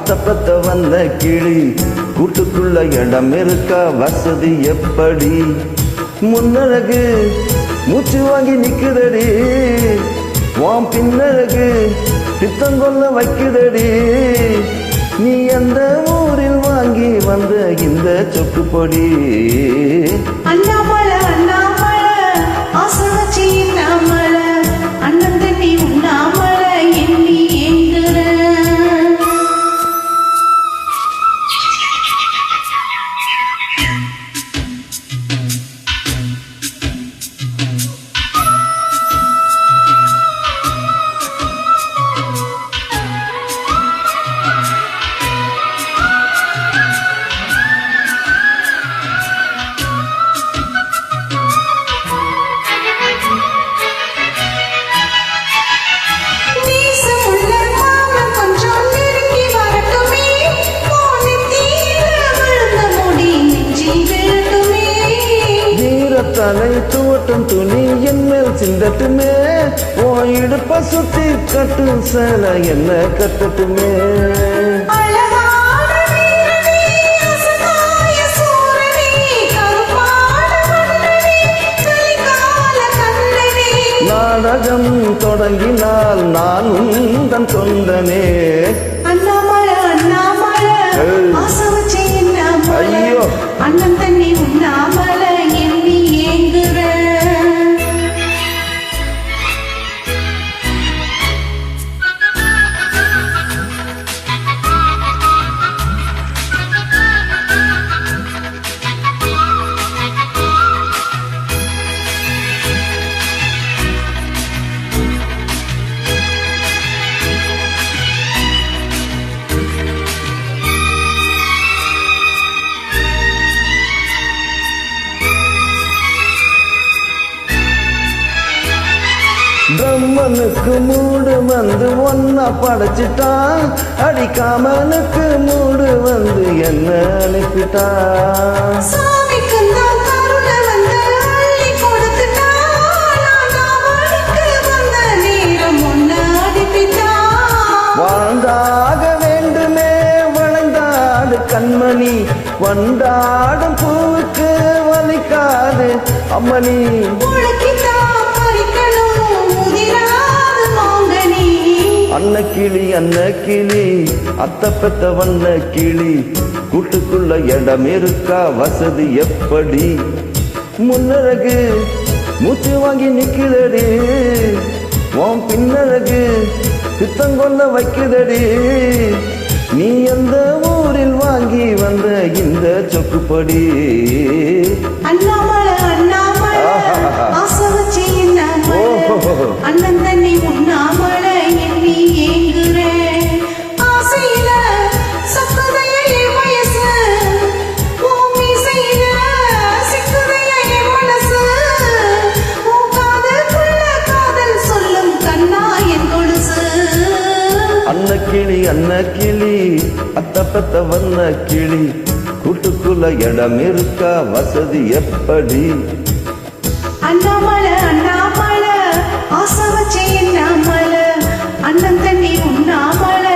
அத்தப்பத்த வந்த கிளி கூட்டுக்குள்ள இடம் இருக்கா வசதி எப்படி முன்னழகு மூச்சு வாங்கி நிக்குதடி வாம் பின்னழகு பித்தங்கொல்ல வைக்குதடி நீ அந்த ஊரில் வாங்கி வந்த இந்த சொக்கு பொடி அண்ணாமலை அண்ணாமலை ஆசை வச்சு அண்ணாமலை அண்ணன் தண்ணி உண்ணாமலை எண்ணி ஏங்குற தலை தூட்டும் துணி என் மேல் சிந்தட்டுமே ஓ இடுப்ப சுத்தி கட்டு சேலை என்ன கட்டட்டுமே நாடகம் தொடங்கினால் நான் உந்தன் தொண்டனே அண்ணாமலை அண்ணாமலை ஆசை வச்சு ஐயோ அண்ணன் தண்ணி உண்ணாமலை எண்ணி ஏங்குற பிரம்மனுக்கு மூடு வந்து ஒன்னா படைச்சிட்டான் அடிக்காமனுக்கு மூடு வந்து என்ன அனுப்பிட்டான் வாழ்ந்தாக வேண்டுமே வளைந்தாடு கண்மணி வண்டாடும் பூவுக்கு வலிக்காது அம்மணி அன்ன கிளி அத்தப்பத்த வண்ண கிளி கூட்டுக்குள்ள இடம் இருக்கா வசதி எப்படி முன்னழகு மூச்சு வாங்கி நிக்குதடி உன் பின்னழகு பித்தங்கொல்ல வைக்குதடி நீ அந்த ஊரில் வாங்கி வந்த இந்த சொக்குப்படி அண்ணாமலை அண்ணாமலை ஆசை வச்சு அண்ணன் தண்ணி உண்ணாமலை எண்ணி ஏங்குற ஆசையில சக்குதையே வயசு பூமிசையில சிக்குதையே மனசு உன் காதலுக்குள்ள காதல் சொல்லும் கண்ணா என் கொலுசு அன்ன கிளி அத்தப்பத்த வண்ண கிளி கூட்டுக்குள்ள இடம் இருக்கா வசதி எப்படி அண்ணாமலை அண்ணாமலை ஆசை வச்சு அண்ணாமலை அண்ணன் தண்ணி உண்ணாமலை